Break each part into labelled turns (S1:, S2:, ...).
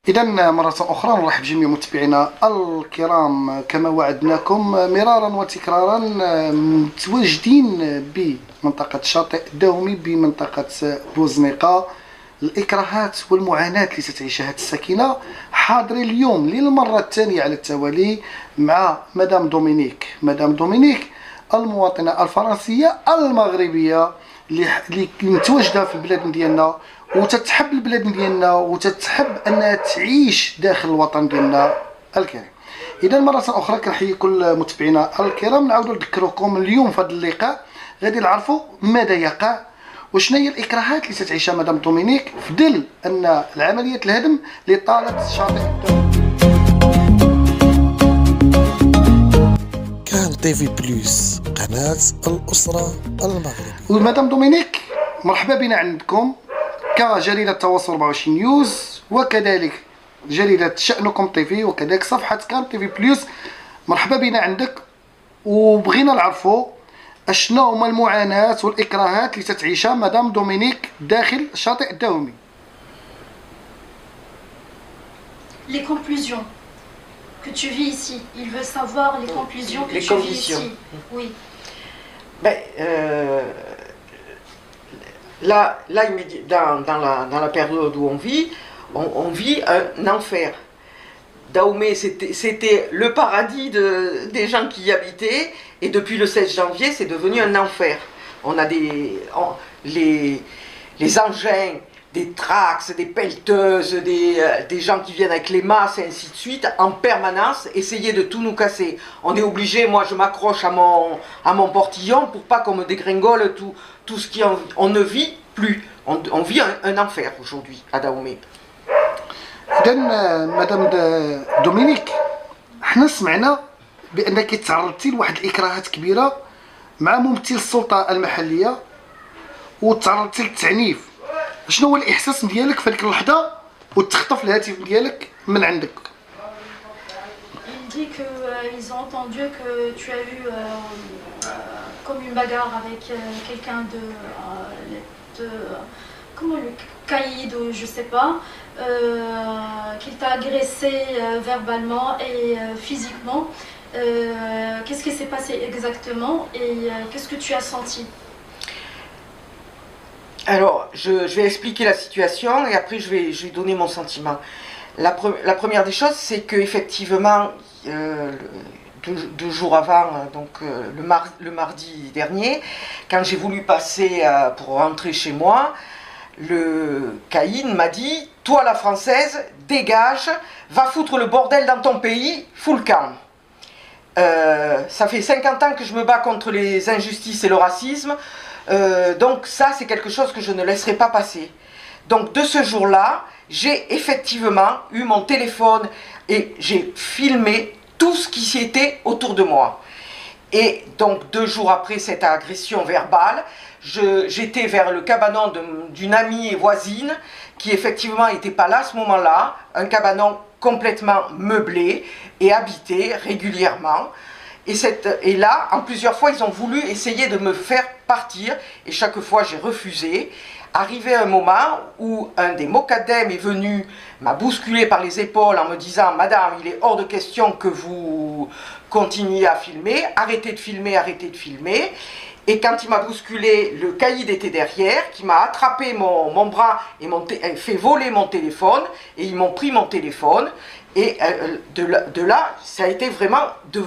S1: إذا مرة أخرى نرحب بجميع متابعينا الكرام كما وعدناكم مرارا وتكرارا متواجدين بمنطقة الشاطئ الدومي بمنطقة بوزنيقة. الإكراهات والمعاناة التي تتعيشها الساكنة حاضرين اليوم للمرة الثانية على التوالي مع مدام دومينيك المواطنة الفرنسية المغربية اللي متواجدة في البلاد ديالنا وتتحب البلاد ديالنا وتتحب انها تعيش داخل الوطن ديالنا الكريم. اذا مره اخرى كنحيي كل متابعينا الكرام. نعاودوا نذكركم اليوم في هذا اللقاء غادي نعرفوا ماذا يقع وشنو هي الاكراهات اللي تتعيشها مدام دومينيك في ظل ان العمليه الهدم اللي طالت الشاطئ الدولي.
S2: كان تيفي بلوس قناه الاسره المغربيه.
S1: ومدام دومينيك مرحبا بنا عندكم كجريدة تواصل 24 نيوز وكذلك جريدة شأنكم تيفي وكذلك صفحة كان تيفي بلوس. مرحبا بنا عندك وبغينا نعرفوا اشنو هما المعاناة والإكراهات اللي تتعيشها مدام دومينيك داخل الشاطئ الدومي.
S3: Les conclusions que tu vis ici. Il veut savoir les conclusions que tu vis ici. Oui.
S4: Ben, Là dans la période où on vit un enfer. Dahomey, c'était le paradis des gens qui y habitaient, et depuis le 16 janvier, c'est devenu un enfer. On a les engins, des trax, des pelleteuses, des gens qui viennent avec les masses et ainsi de suite, en permanence, essayer de tout nous casser. On est obligé, moi je m'accroche à mon portillon pour pas qu'on me dégringole tout ce qui on ne vit plus. On vit un enfer aujourd'hui à Dahomey.
S1: إذا مدام دومينيك حنا سمعنا بأنك تعرضتي لواحد الإكراهات كبيرة مع ممثل السلطة المحلية وتعرضتي للتعنيف. شنو هو الإحساس ديالك في هذيك اللحظة وتخطف الهاتف ديالك من عندك؟
S3: Il dit que ils ont entendu que tu as eu comme une bagarre avec quelqu'un de comment le caïd ou je sais pas, qu'il t'a agressé verbalement et physiquement. Qu'est-ce qui s'est passé exactement et qu'est-ce que tu as senti?
S4: Alors, je vais expliquer la situation et après je vais donner mon sentiment. La première des choses, c'est qu'effectivement, deux jours avant, donc le mardi dernier, quand j'ai voulu passer pour rentrer chez moi, le caïd m'a dit « Toi la française, dégage, va foutre le bordel dans ton pays, fous le camp ». Ça fait 50 ans que je me bats contre les injustices et le racisme. Donc ça c'est quelque chose que je ne laisserai pas passer. Donc de ce jour-là, j'ai effectivement eu mon téléphone et j'ai filmé tout ce qui était autour de moi. Et donc 2 jours après cette agression verbale, j'étais vers le cabanon d'une amie et voisine qui effectivement n'était pas là à ce moment-là, un cabanon complètement meublé et habité régulièrement. Et là, en plusieurs fois, ils ont voulu essayer de me faire partir, et chaque fois j'ai refusé. Arrivé un moment où un des mokadem est venu, m'a bousculé par les épaules en me disant « Madame, il est hors de question que vous continuiez à filmer, arrêtez de filmer, arrêtez de filmer ». Et quand il m'a bousculé, le caïd était derrière, qui m'a attrapé mon bras et fait voler mon téléphone, et ils m'ont pris mon téléphone. Et de là, ça a été vraiment,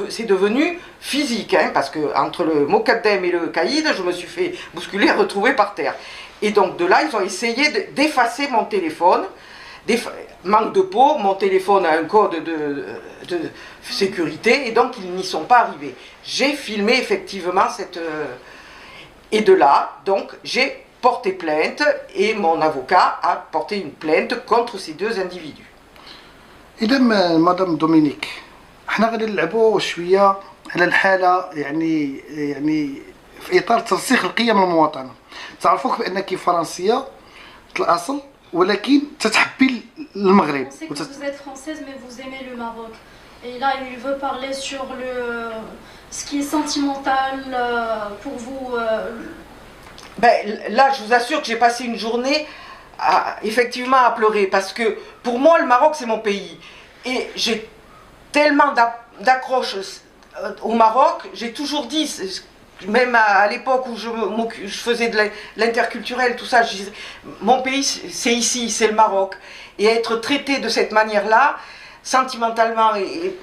S4: c'est devenu physique, hein, parce que entre le mokadem et le caïd, je me suis fait bousculer et retrouver par terre. Et donc de là, ils ont essayé d'effacer mon téléphone. Manque de peau, mon téléphone a un code de sécurité, et donc ils n'y sont pas arrivés. J'ai filmé effectivement cette... et de là, donc, j'ai porté plainte, et mon avocat a porté une plainte contre ces 2 individus.
S1: إذا مدام دومينيك حنا غادي نلعبوا شويه على الحاله يعني في اطار ترسيخ القيم المواطنه. تعرفوك بانك فرنسيه الاصل ولكن تتحبي المغرب.
S3: On sait que vous êtes française mais vous aimez le Maroc. Et là il veut parler sur ce qui est sentimental pour vous.
S4: Ben, là je vous assure que j'ai passé une journée effectivement à pleurer, parce que pour moi le Maroc c'est mon pays, et j'ai tellement d'accroche au Maroc. J'ai toujours dit, même à l'époque où je faisais de l'interculturel, tout ça, je disais, mon pays c'est ici, c'est le Maroc, et être traité de cette manière-là, sentimentalement et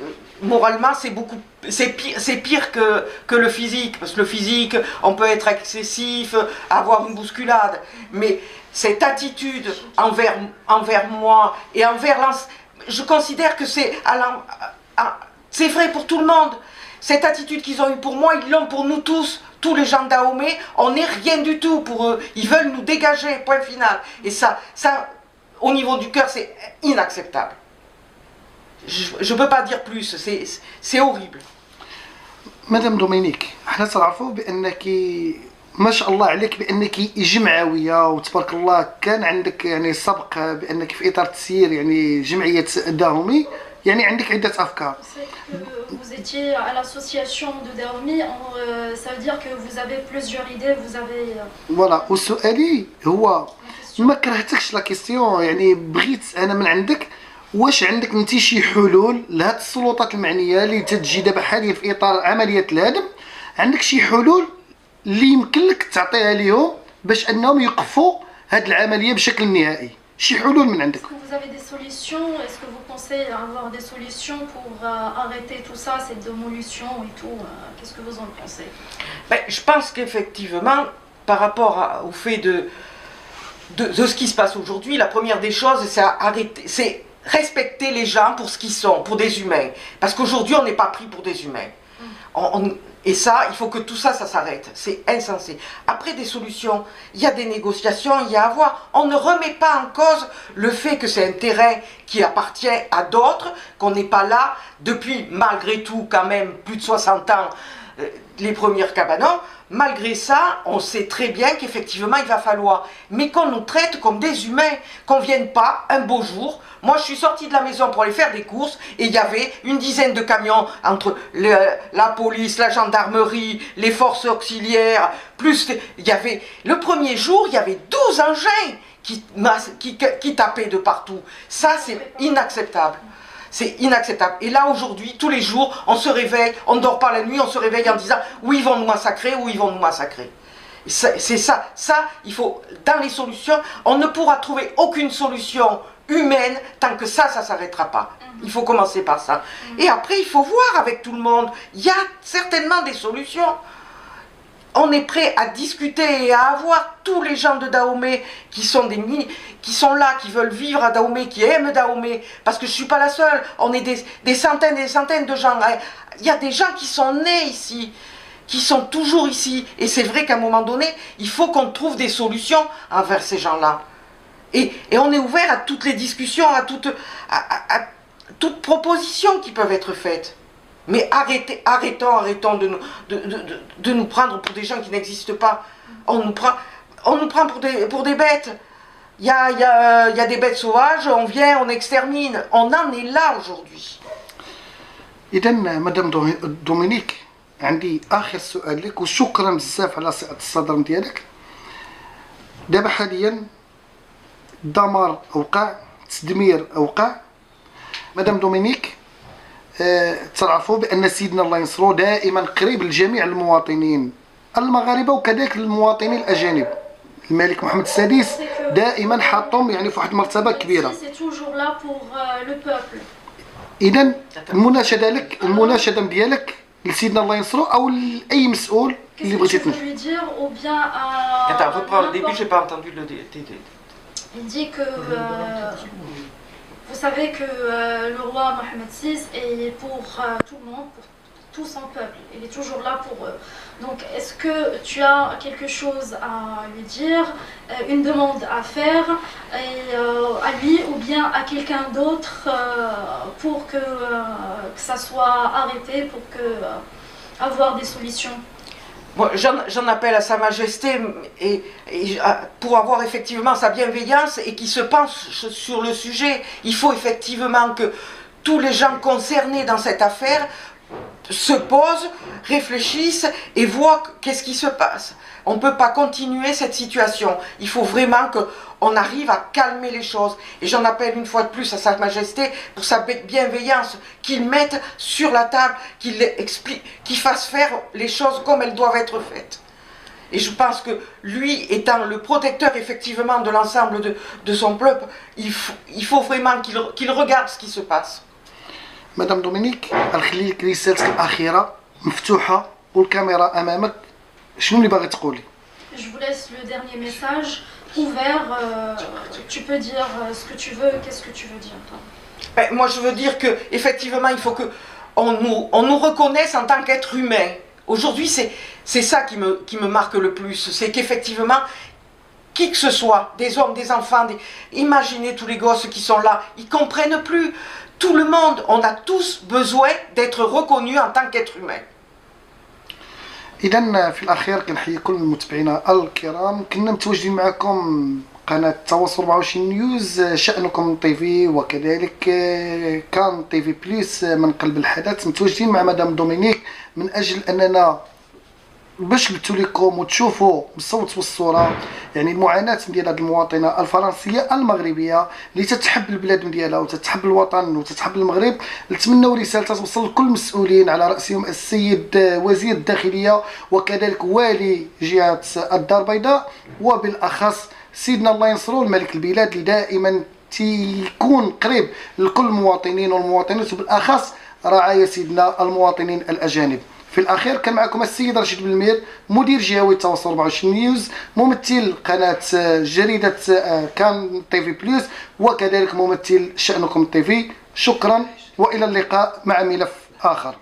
S4: moralement, c'est pire que le physique, parce que le physique, on peut être excessif, avoir une bousculade, mais cette attitude envers moi et envers je considère que c'est vrai pour tout le monde. Cette attitude qu'ils ont eue pour moi, ils l'ont pour nous tous les gens d'Ahomey. On n'est rien du tout pour eux. Ils veulent nous dégager, point final. Et ça, au niveau du cœur, c'est inacceptable. Je ne peux pas dire plus, c'est horrible.
S1: مدام دومينيك، حنا تعرفوا بانك ما شاء الله عليك بانك جمعويه وتبارك الله، كان عندك يعني سبق بانك في اطار تسيير يعني جمعيه داهمي، يعني عندك عده افكار.
S3: Vous étiez à l'association de Dahomey, ça veut dire que vous avez plusieurs idées, vous avez.
S1: Voilà. وسؤالي هو ما كرهتكش لا كيستيون، يعني بغيت انا من عندك واش عندك انت شي حلول لهاد السلطات المعنيه اللي تتجي دابا حاليا في اطار عمليه الهدم؟ عندك شي حلول اللي يمكن لك تعطيها ليهم باش انهم يوقفوا هاد العمليه بشكل نهائي؟ شي حلول من عندك؟
S3: Est-ce que vous avez des solutions? Est-ce que vous pensez avoir des solutions pour arrêter tout ça, cette démolition et tout? Qu'est-ce que vous en pensez?
S4: Je pense qu'effectivement, par rapport au fait de ce qui se passe aujourd'hui, la première des choses, c'est respecter les gens pour ce qu'ils sont, pour des humains. Parce qu'aujourd'hui, on n'est pas pris pour des humains. Et ça, il faut que tout ça, ça s'arrête. C'est insensé. Après, des solutions, il y a des négociations, il y a à voir. On ne remet pas en cause le fait que c'est un terrain qui appartient à d'autres, qu'on n'est pas là depuis, malgré tout, quand même, plus de 60 ans, les premières cabanons. Malgré ça, on sait très bien qu'effectivement, il va falloir, mais qu'on nous traite comme des humains, qu'on ne vienne pas un beau jour. Moi, je suis sortie de la maison pour aller faire des courses et il y avait une dizaine de camions entre la police, la gendarmerie, les forces auxiliaires, plus il y avait, le premier jour, il y avait 12 engins qui tapaient de partout. Ça, c'est inacceptable. C'est inacceptable. Et là, aujourd'hui, tous les jours, on se réveille, on ne dort pas la nuit, on se réveille en disant « où ils vont nous massacrer, où ils vont nous massacrer ». C'est ça. Ça, il faut, dans les solutions, on ne pourra trouver aucune solution humaine tant que ça ne s'arrêtera pas. Il faut commencer par ça. Et après, il faut voir avec tout le monde. Il y a certainement des solutions. On est prêt à discuter et à avoir tous les gens de Dahomey qui sont là, qui veulent vivre à Dahomey, qui aiment Dahomey, parce que je ne suis pas la seule, on est des centaines et des centaines de gens. Il y a des gens qui sont nés ici, qui sont toujours ici, et c'est vrai qu'à un moment donné, il faut qu'on trouve des solutions envers ces gens-là. Et on est ouvert à toutes les discussions, à toutes propositions qui peuvent être faites. Mais arrêtons de nous prendre pour des gens qui n'existent pas. On nous prend pour des bêtes. Il y a des bêtes sauvages, on vient, on extermine. On en est là aujourd'hui.
S1: إذا مدام دومينيك، عندي آخر سؤال لك، وشكرا بزاف على سعة الصدر ديالك. دابا حاليا الدمار وقع، التدمير وقع. مدام دومينيك، تعرفوا بأن سيدنا الله ينصرو دائما قريب لجميع المواطنين المغاربة وكذلك المواطنين الأجانب. الملك محمد السادس دائما حاطهم يعني في واحد المرتبة كبيرة. إذا المناشدة ديالك لسيدنا الله ينصرو أو لأي مسؤول اللي بغيتي تناشد.
S4: Attends, reprends le début, j'ai pas entendu le début.
S3: Il dit que vous savez que le roi Mohamed VI est pour tout le monde, pour tout son peuple. Il est toujours là pour eux. Donc, est-ce que tu as quelque chose à lui dire, une demande à faire à lui ou bien à quelqu'un d'autre pour que ça soit arrêté, pour avoir des solutions?
S4: Bon, j'en appelle à Sa Majesté et pour avoir effectivement sa bienveillance et qui se penche sur le sujet. Il faut effectivement que tous les gens concernés dans cette affaire se posent, réfléchissent et voient qu'est-ce qui se passe. On ne peut pas continuer cette situation. Il faut vraiment qu'on arrive à calmer les choses. Et j'en appelle une fois de plus à Sa Majesté pour sa bienveillance, qu'il mette sur la table, qu'il explique, qu'il fasse faire les choses comme elles doivent être faites. Et je pense que lui, étant le protecteur effectivement de l'ensemble de son peuple, il faut vraiment qu'il regarde ce qui se passe.
S1: مدام دومينيك نخلي لك رسالتك الأخيرة مفتوحة والكاميرا أمامك. شنو اللي باغي تقولي؟
S3: Je vous laisse le dernier message ouvert. Tu peux dire ce que tu veux. Qu'est-ce que tu veux dire, toi?
S4: Moi, je veux dire que effectivement, il faut que on nous reconnaisse en tant qu'être humain. Aujourd'hui, c'est ça qui me marque le plus, c'est qu'effectivement, qui que ce soit, des hommes, des enfants, imaginez tous les gosses qui sont là, ils comprennent plus. Tout le monde, on a tous besoin d'être reconnus en tant qu'être humain.
S1: إذا في الأخير كنحيي كل متابعينا الكرام. كنا متواجدين معكم قناة تواصل 24 نيوز، شأنكم تيفي وكذلك كان تيفي بليس من قلب الحدث. متواجدين مع مدام دومينيك من أجل أننا باش قلت لكم وتشوفوا بالصوت والصوره يعني المعاناه ديال هذه المواطنه الفرنسيه المغربيه اللي تتحب البلاد ديالها وتتحب الوطن وتتحب المغرب. نتمنوا رساله توصل لكل المسؤولين على راسهم السيد وزير الداخليه وكذلك والي جهه الدار البيضاء، وبالاخص سيدنا الله ينصرو الملك البلاد اللي دائما تيكون قريب لكل المواطنين والمواطنات، وبالاخص رعايا سيدنا المواطنين الاجانب. في الأخير كان معكم السيد رشيد بالمير، مدير جهوي تواصل 24 نيوز، ممثل قناة جريدة كان تيفي بليس، وكذلك ممثل شأنكم تيفي. شكرا وإلى اللقاء مع ملف آخر.